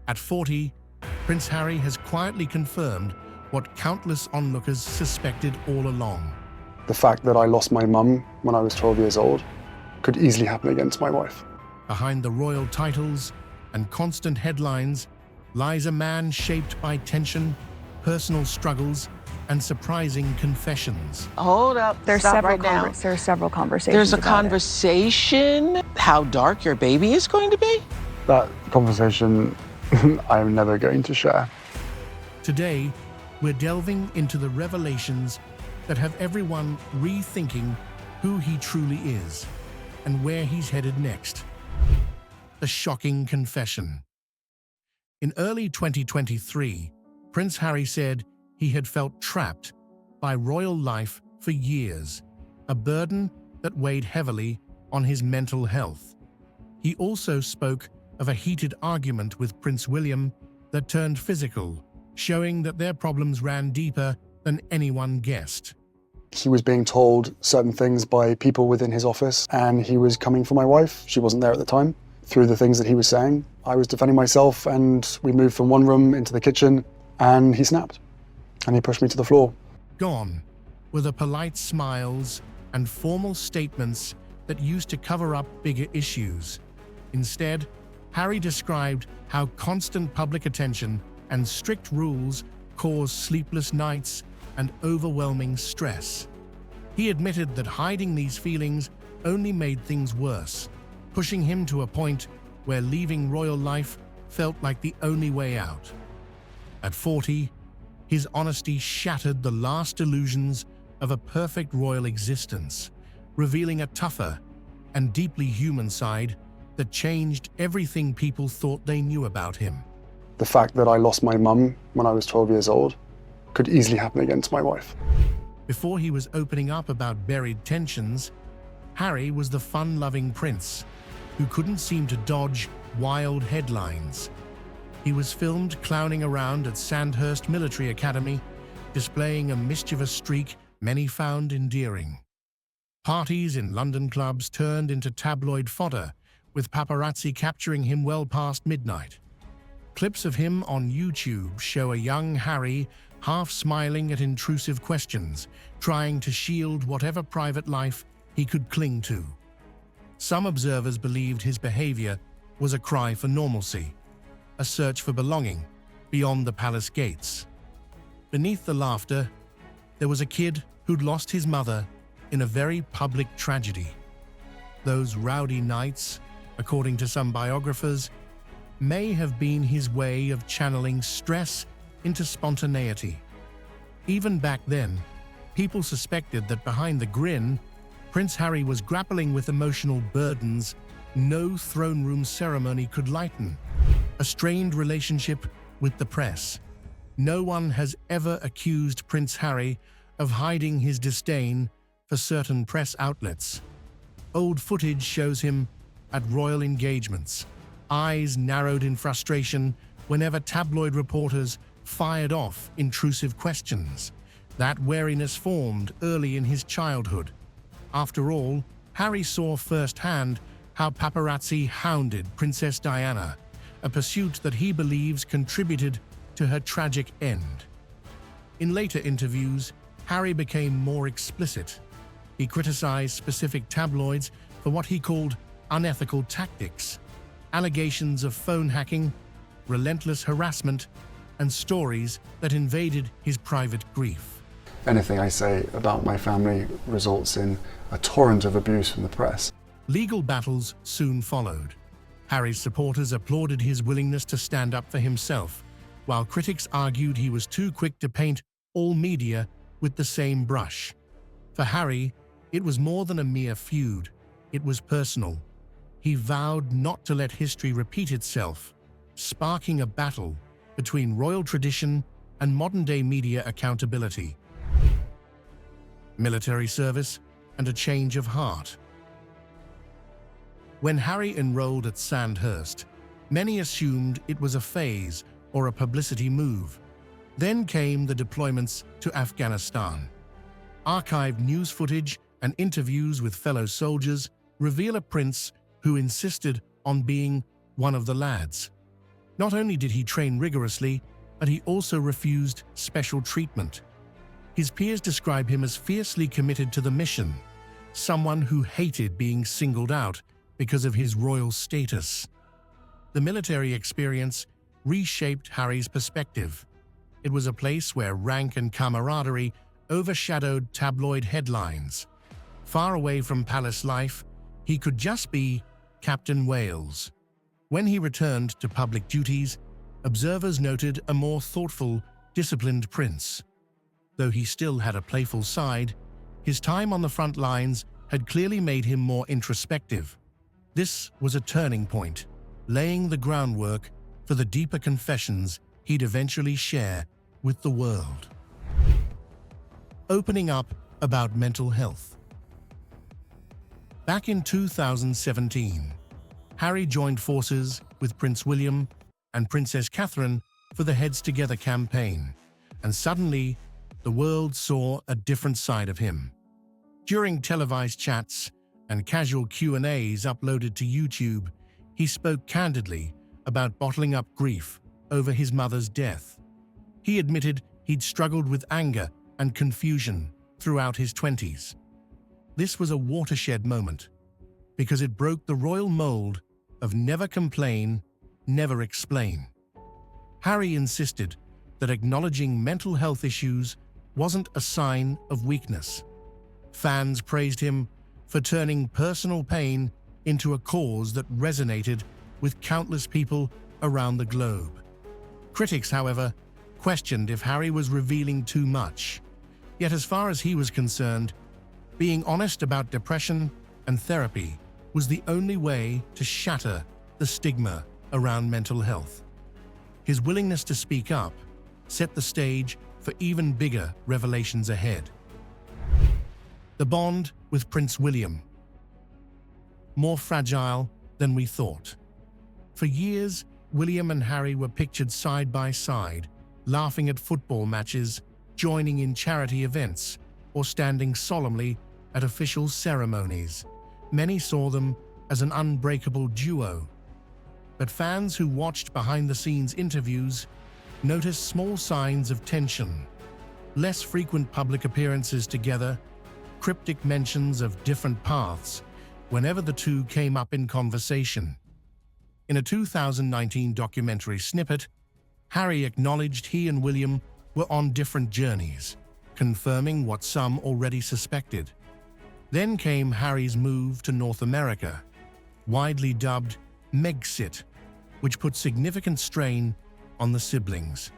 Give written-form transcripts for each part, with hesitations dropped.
At 40, Prince Harry has quietly confirmed what countless onlookers suspected all along. The fact that I lost my mum when I was 12 years old could easily happen again to my wife. Behind the royal titles and constant headlines lies a man shaped by tension, personal struggles, and surprising confessions. Hold up, There's stop several right now. There's several conversations. There's a about conversation how dark your baby is going to be? That conversation I am never going to share. Today, we're delving into the revelations that have everyone rethinking who he truly is and where he's headed next. The shocking confession. In early 2023, Prince Harry said he had felt trapped by royal life for years, a burden that weighed heavily on his mental health. He also spoke of a heated argument with Prince William that turned physical, showing that their problems ran deeper than anyone guessed. He was being told certain things by people within his office, and he was coming for my wife. She wasn't there at the time. Through the things that he was saying, I was defending myself, and we moved from one room into the kitchen, and he snapped, and he pushed me to the floor. Gone were the polite smiles and formal statements that used to cover up bigger issues. Instead, Harry described how constant public attention and strict rules caused sleepless nights and overwhelming stress. He admitted that hiding these feelings only made things worse, pushing him to a point where leaving royal life felt like the only way out. At 40, his honesty shattered the last illusions of a perfect royal existence, revealing a tougher and deeply human side that changed everything people thought they knew about him. The fact that I lost my mum when I was 12 years old could easily happen again to my wife. Before he was opening up about buried tensions, Harry was the fun-loving prince who couldn't seem to dodge wild headlines. He was filmed clowning around at Sandhurst Military Academy, displaying a mischievous streak many found endearing. Parties in London clubs turned into tabloid fodder, with paparazzi capturing him well past midnight. Clips of him on YouTube show a young Harry half smiling at intrusive questions, trying to shield whatever private life he could cling to. Some observers believed his behavior was a cry for normalcy, a search for belonging beyond the palace gates. Beneath the laughter, there was a kid who'd lost his mother in a very public tragedy. Those rowdy nights, according to some biographers, may have been his way of channeling stress into spontaneity. Even back then, people suspected that behind the grin, Prince Harry was grappling with emotional burdens no throne room ceremony could lighten. A strained relationship with the press. No one has ever accused Prince Harry of hiding his disdain for certain press outlets. Old footage shows him at royal engagements, eyes narrowed in frustration whenever tabloid reporters fired off intrusive questions. That wariness formed early in his childhood. After all, Harry saw firsthand how paparazzi hounded Princess Diana, a pursuit that he believes contributed to her tragic end. In later interviews, Harry became more explicit. He criticized specific tabloids for what he called unethical tactics, allegations of phone hacking, relentless harassment, and stories that invaded his private grief. Anything I say about my family results in a torrent of abuse from the press. Legal battles soon followed. Harry's supporters applauded his willingness to stand up for himself, while critics argued he was too quick to paint all media with the same brush. For Harry, it was more than a mere feud. It was personal. He vowed not to let history repeat itself, sparking a battle between royal tradition and modern-day media accountability. Military service and a change of heart. When Harry enrolled at Sandhurst, many assumed it was a phase or a publicity move. Then came the deployments to Afghanistan. Archived news footage and interviews with fellow soldiers reveal a prince who insisted on being one of the lads. Not only did he train rigorously, but he also refused special treatment. His peers describe him as fiercely committed to the mission, someone who hated being singled out because of his royal status. The military experience reshaped Harry's perspective. It was a place where rank and camaraderie overshadowed tabloid headlines. Far away from palace life, he could just be Captain Wales. When he returned to public duties, observers noted a more thoughtful, disciplined prince. Though he still had a playful side, his time on the front lines had clearly made him more introspective. This was a turning point, laying the groundwork for the deeper confessions he'd eventually share with the world. Opening up about mental health. Back in 2017, Harry joined forces with Prince William and Princess Catherine for the Heads Together campaign, and suddenly, the world saw a different side of him. During televised chats and casual Q&As uploaded to YouTube, he spoke candidly about bottling up grief over his mother's death. He admitted he'd struggled with anger and confusion throughout his 20s. This was a watershed moment, because it broke the royal mold of never complain, never explain. Harry insisted that acknowledging mental health issues wasn't a sign of weakness. Fans praised him for turning personal pain into a cause that resonated with countless people around the globe. Critics, however, questioned if Harry was revealing too much. Yet as far as he was concerned, being honest about depression and therapy was the only way to shatter the stigma around mental health. His willingness to speak up set the stage for even bigger revelations ahead. The bond with Prince William. More fragile than we thought. For years, William and Harry were pictured side by side, laughing at football matches, joining in charity events, or standing solemnly at official ceremonies. Many saw them as an unbreakable duo. But fans who watched behind-the-scenes interviews noticed small signs of tension. Less frequent public appearances together, cryptic mentions of different paths whenever the two came up in conversation. In a 2019 documentary snippet, Harry acknowledged he and William were on different journeys, confirming what some already suspected. Then came Harry's move to North America, widely dubbed Megxit, which put significant strain on the siblings.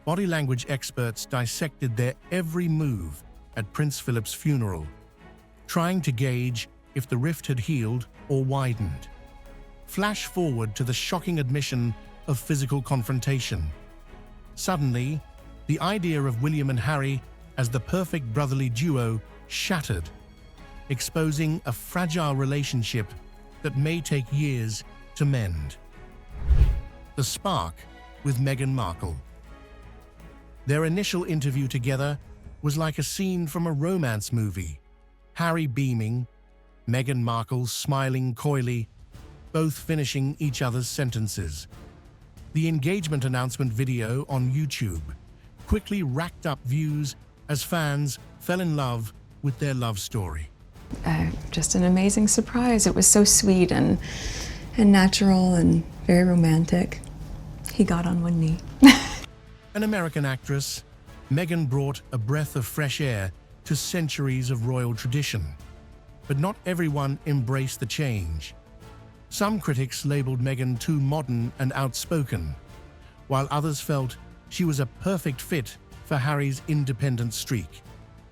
Body language experts dissected their every move at Prince Philip's funeral, trying to gauge if the rift had healed or widened. Flash forward to the shocking admission of physical confrontation. Suddenly, the idea of William and Harry as the perfect brotherly duo shattered, exposing a fragile relationship that may take years to mend. The spark with Meghan Markle. Their initial interview together was like a scene from a romance movie. Harry beaming, Meghan Markle smiling coyly, both finishing each other's sentences. The engagement announcement video on YouTube quickly racked up views as fans fell in love with their love story. Just an amazing surprise. It was so sweet and natural and very romantic. He got on one knee. An American actress, Meghan brought a breath of fresh air to centuries of royal tradition. But not everyone embraced the change. Some critics labeled Meghan too modern and outspoken, while others felt she was a perfect fit for Harry's independent streak.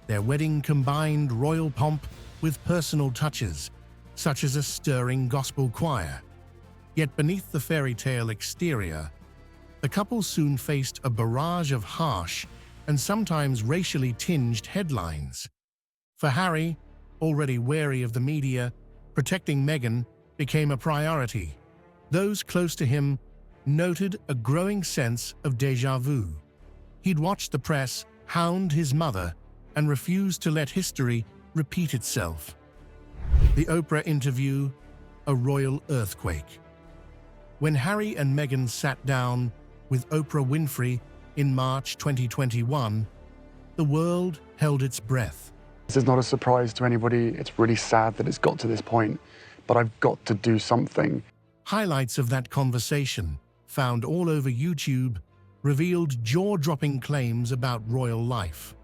Their wedding combined royal pomp with personal touches, such as a stirring gospel choir. Yet beneath the fairy tale exterior, the couple soon faced a barrage of harsh and sometimes racially tinged headlines. For Harry, already wary of the media, protecting Meghan became a priority. Those close to him noted a growing sense of déjà vu. He'd watched the press hound his mother and refused to let history repeat itself. The Oprah interview, a royal earthquake. When Harry and Meghan sat down with Oprah Winfrey in March 2021, the world held its breath. This is not a surprise to anybody. It's really sad that it's got to this point, but I've got to do something. Highlights of that conversation, found all over YouTube, revealed jaw-dropping claims about royal life.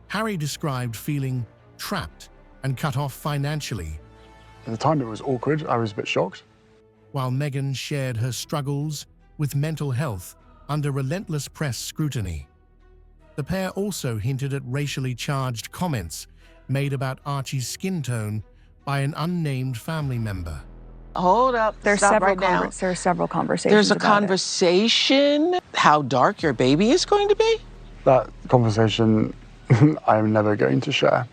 Harry described feeling trapped and cut off financially, At the time, it was awkward. I was a bit shocked. while Meghan shared her struggles with mental health under relentless press scrutiny. The pair also hinted at racially charged comments made about Archie's skin tone by an unnamed family member. Hold up. Stop right now. There are several conversations. There's a about it. conversation. How dark your baby is going to be? That conversation, I'm never going to share.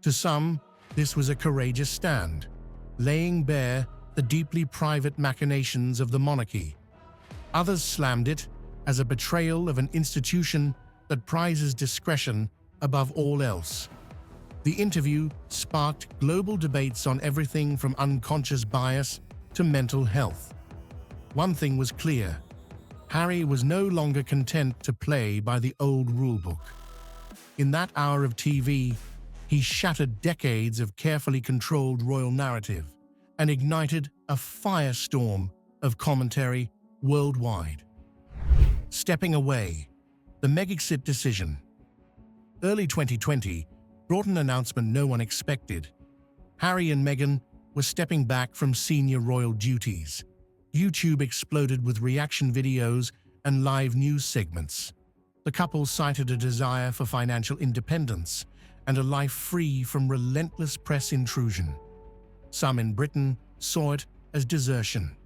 To some, this was a courageous stand, laying bare the deeply private machinations of the monarchy. Others slammed it as a betrayal of an institution that prizes discretion above all else. The interview sparked global debates on everything from unconscious bias to mental health. One thing was clear: Harry was no longer content to play by the old rulebook. In that hour of TV, he shattered decades of carefully controlled royal narrative and ignited a firestorm of commentary worldwide. Stepping away, the Megxit decision. Early 2020 brought an announcement no one expected. Harry and Meghan were stepping back from senior royal duties. YouTube exploded with reaction videos and live news segments. The couple cited a desire for financial independence and a life free from relentless press intrusion. Some in Britain saw it as desertion,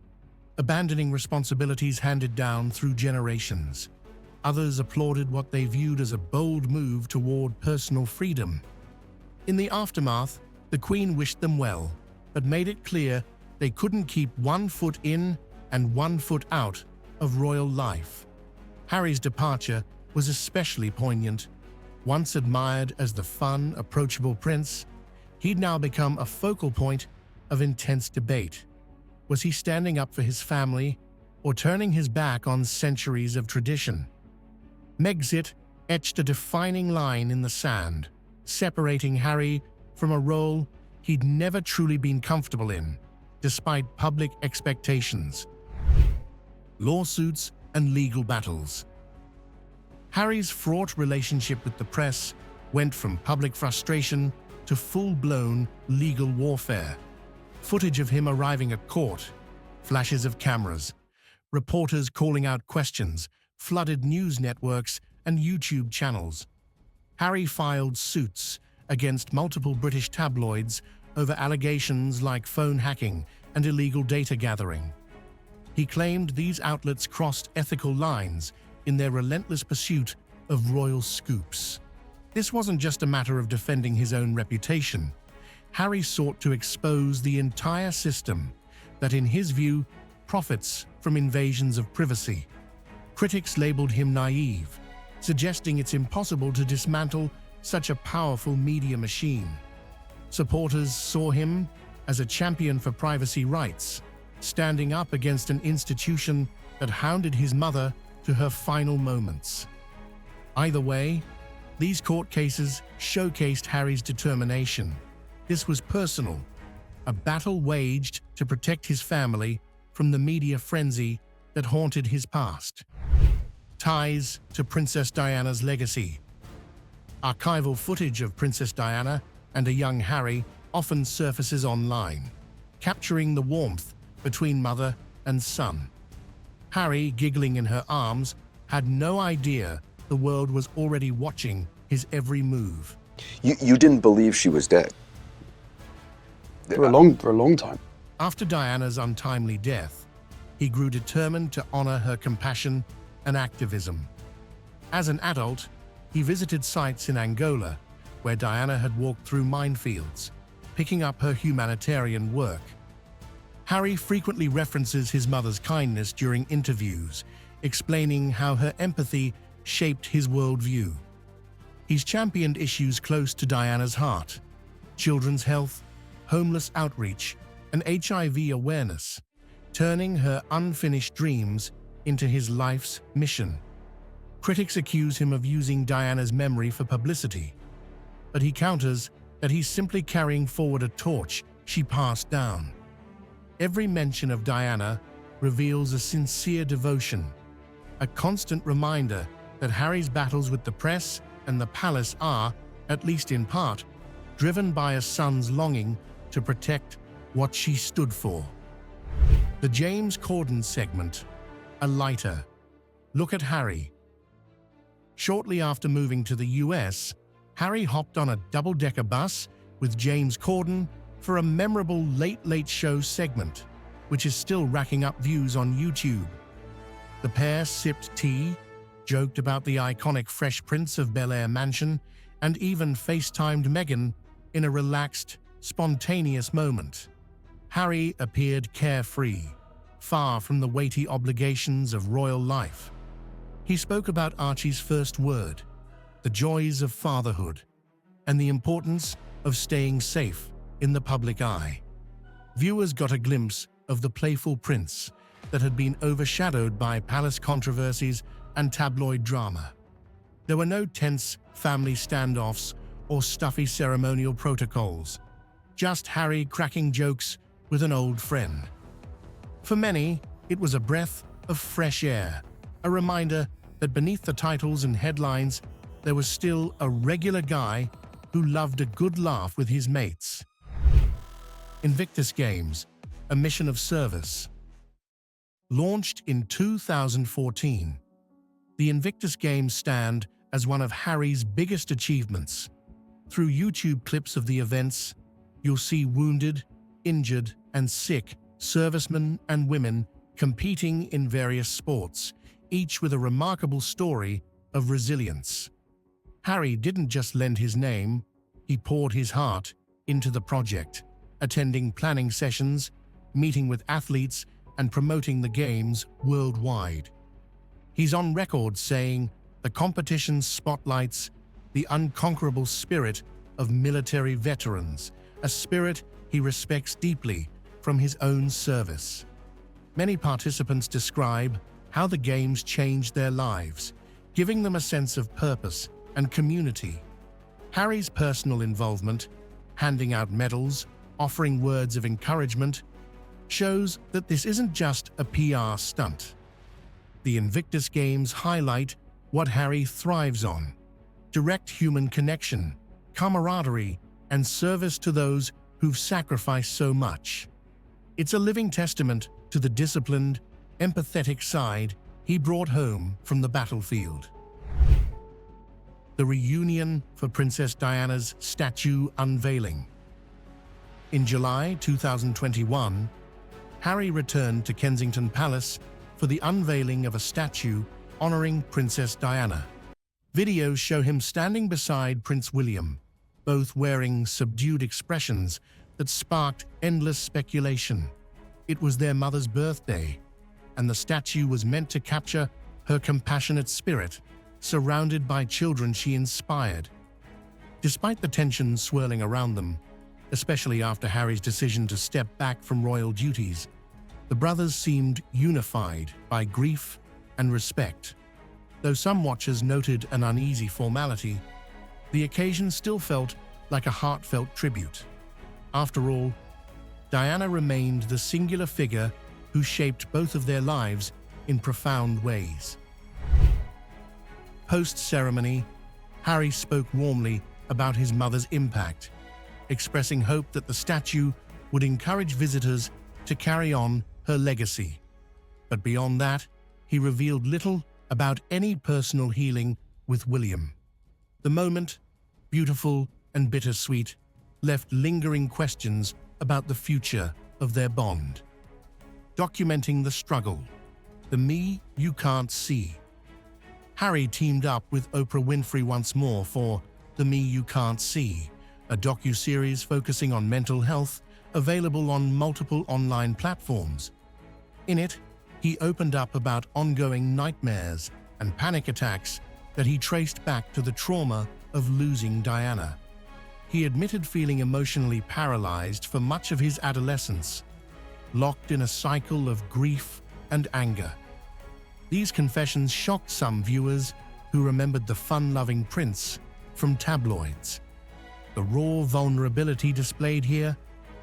abandoning responsibilities handed down through generations. Others applauded what they viewed as a bold move toward personal freedom. In the aftermath, the Queen wished them well, but made it clear they couldn't keep 1 foot in and 1 foot out of royal life. Harry's departure was especially poignant. Once admired as the fun, approachable prince, he'd now become a focal point of intense debate. Was he standing up for his family or turning his back on centuries of tradition? Megxit etched a defining line in the sand, separating Harry from a role he'd never truly been comfortable in, despite public expectations. Lawsuits and legal battles. Harry's fraught relationship with the press went from public frustration to full-blown legal warfare. Footage of him arriving at court, flashes of cameras, reporters calling out questions, flooded news networks and YouTube channels. Harry filed suits against multiple British tabloids over allegations like phone hacking and illegal data gathering. He claimed these outlets crossed ethical lines in their relentless pursuit of royal scoops. This wasn't just a matter of defending his own reputation. Harry sought to expose the entire system that, in his view, profits from invasions of privacy. Critics labeled him naive, suggesting it's impossible to dismantle such a powerful media machine. Supporters saw him as a champion for privacy rights, standing up against an institution that hounded his mother to her final moments. Either way, these court cases showcased Harry's determination. This was personal, a battle waged to protect his family from the media frenzy that haunted his past. Ties to Princess Diana's legacy. Archival footage of Princess Diana and a young Harry often surfaces online, capturing the warmth between mother and son. Harry, giggling in her arms, had no idea the world was already watching his every move. You didn't believe she was dead? For a long time. After Diana's untimely death, he grew determined to honor her compassion and activism. As an adult, he visited sites in Angola where Diana had walked through minefields, picking up her humanitarian work. Harry frequently references his mother's kindness during interviews, explaining how her empathy shaped his worldview. He's championed issues close to Diana's heart: children's health, homeless outreach, and HIV awareness. turning her unfinished dreams into his life's mission. Critics accuse him of using Diana's memory for publicity, but he counters that he's simply carrying forward a torch she passed down. Every mention of Diana reveals a sincere devotion, a constant reminder that Harry's battles with the press and the palace are, at least in part, driven by a son's longing to protect what she stood for. The James Cordon segment, a lighter look at Harry. Shortly after moving to the US, Harry hopped on a double-decker bus with James Cordon for a memorable late show segment, which is still racking up views on YouTube. The pair sipped tea, joked about the iconic Fresh Prince of Bel-Air mansion, and even FaceTimed Meghan in a relaxed, spontaneous moment. Harry appeared carefree, far from the weighty obligations of royal life. He spoke about Archie's first word, the joys of fatherhood, and the importance of staying safe in the public eye. Viewers got a glimpse of the playful prince that had been overshadowed by palace controversies and tabloid drama. There were no tense family standoffs or stuffy ceremonial protocols, just Harry cracking jokes with an old friend. For many, it was a breath of fresh air, a reminder that beneath the titles and headlines, there was still a regular guy who loved a good laugh with his mates. Invictus Games, a mission of service. Launched in 2014, the Invictus Games stand as one of Harry's biggest achievements. Through YouTube clips of the events, you'll see wounded, injured, and sick servicemen and women competing in various sports, each with a remarkable story of resilience. Harry didn't just lend his name, he poured his heart into the project, attending planning sessions, meeting with athletes, and promoting the games worldwide. He's on record saying the competition spotlights the unconquerable spirit of military veterans, a spirit he respects deeply from his own service. Many participants describe how the games changed their lives, giving them a sense of purpose and community. Harry's personal involvement, handing out medals, offering words of encouragement, shows that this isn't just a PR stunt. The Invictus Games highlight what Harry thrives on: direct human connection, camaraderie, and service to those who've sacrificed so much. It's a living testament to the disciplined, empathetic side he brought home from the battlefield. The reunion for Princess Diana's statue unveiling. In July 2021, Harry returned to Kensington Palace for the unveiling of a statue honoring Princess Diana. Videos show him standing beside Prince William, both wearing subdued expressions that sparked endless speculation. It was their mother's birthday, and the statue was meant to capture her compassionate spirit, surrounded by children she inspired. Despite the tension swirling around them, especially after Harry's decision to step back from royal duties, the brothers seemed unified by grief and respect. Though some watchers noted an uneasy formality, the occasion still felt like a heartfelt tribute. After all, Diana remained the singular figure who shaped both of their lives in profound ways. Post-ceremony, Harry spoke warmly about his mother's impact, expressing hope that the statue would encourage visitors to carry on her legacy. But beyond that, he revealed little about any personal healing with William. The moment, beautiful and bittersweet, left lingering questions about the future of their bond. Documenting the struggle, the me you can't see. Harry teamed up with Oprah Winfrey once more for The Me You Can't See, a docuseries focusing on mental health, available on multiple online platforms. In it, he opened up about ongoing nightmares and panic attacks that he traced back to the trauma of losing Diana. He admitted feeling emotionally paralyzed for much of his adolescence, locked in a cycle of grief and anger. These confessions shocked some viewers who remembered the fun-loving prince from tabloids. The raw vulnerability displayed here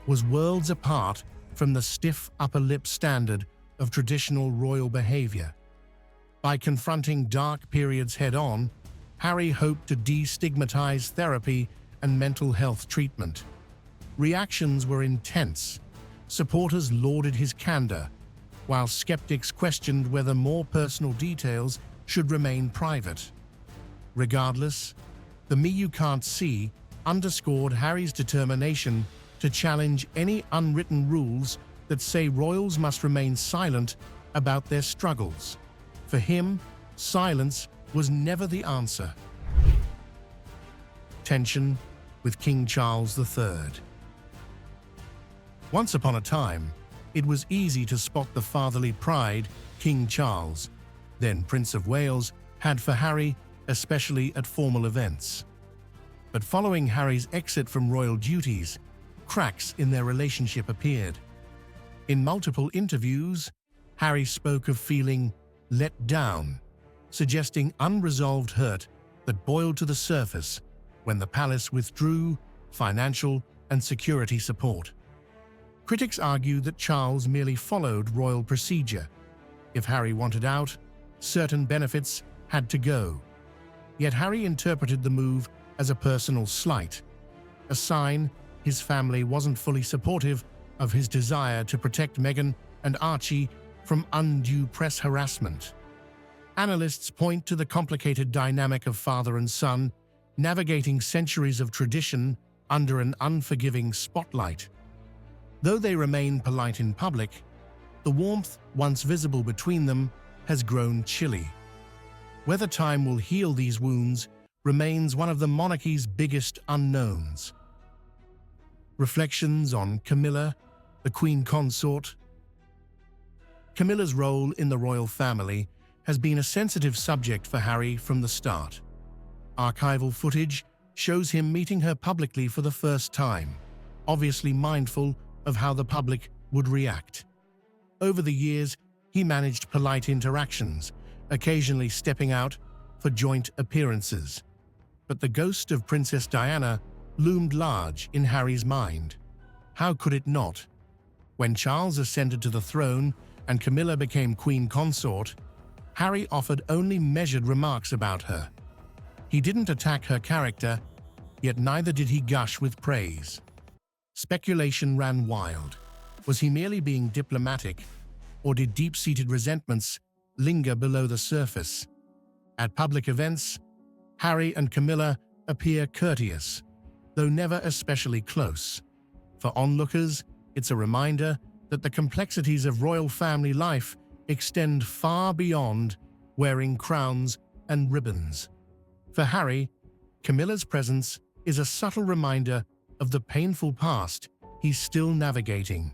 was worlds apart from the stiff upper lip standard of traditional royal behavior. By confronting dark periods head-on, Harry hoped to destigmatize therapy and mental health treatment. Reactions were intense. Supporters lauded his candor, while skeptics questioned whether more personal details should remain private. Regardless, the "Me You Can't See" underscored Harry's determination to challenge any unwritten rules that say royals must remain silent about their struggles. For him, silence was never the answer. Tension with King Charles III. Once upon a time, it was easy to spot the fatherly pride King Charles, then Prince of Wales, had for Harry, especially at formal events. But following Harry's exit from royal duties, cracks in their relationship appeared. In multiple interviews, Harry spoke of feeling let down, suggesting unresolved hurt that boiled to the surface when the palace withdrew financial and security support. Critics argue that Charles merely followed royal procedure. If Harry wanted out, certain benefits had to go. Yet Harry interpreted the move as a personal slight, a sign his family wasn't fully supportive of his desire to protect Meghan and Archie from undue press harassment. Analysts point to the complicated dynamic of father and son, navigating centuries of tradition under an unforgiving spotlight. Though they remain polite in public, the warmth once visible between them has grown chilly. Whether time will heal these wounds remains one of the monarchy's biggest unknowns. Reflections on Camilla, the Queen Consort. Camilla's role in the royal family has been a sensitive subject for Harry from the start. Archival footage shows him meeting her publicly for the first time, obviously mindful of how the public would react. Over the years, he managed polite interactions, occasionally stepping out for joint appearances. But the ghost of Princess Diana loomed large in Harry's mind. How could it not? When Charles ascended to the throne and Camilla became Queen Consort, Harry offered only measured remarks about her. He didn't attack her character, yet neither did he gush with praise. Speculation ran wild. Was he merely being diplomatic, or did deep-seated resentments linger below the surface? At public events, Harry and Camilla appear courteous, though never especially close. For onlookers, it's a reminder that the complexities of royal family life extend far beyond wearing crowns and ribbons. For Harry, Camilla's presence is a subtle reminder of the painful past he's still navigating.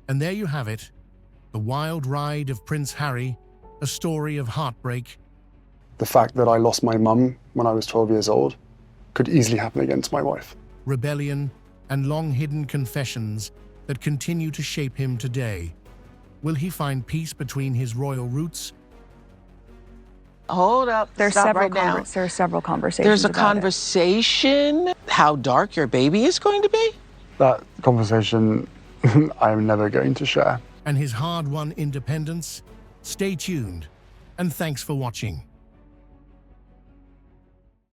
And there you have it, the wild ride of Prince Harry, a story of heartbreak. The fact that I lost my mum when I was 12 years old could easily happen again to my wife. Rebellion and long-hidden confessions that continue to shape him today. Will he find peace between his royal roots? Hold up. There's Stop several right now. there's several conversations. There's a about it. conversation. How dark your baby is going to be? That conversation I'm never going to share. And his hard-won independence? Stay tuned, and thanks for watching.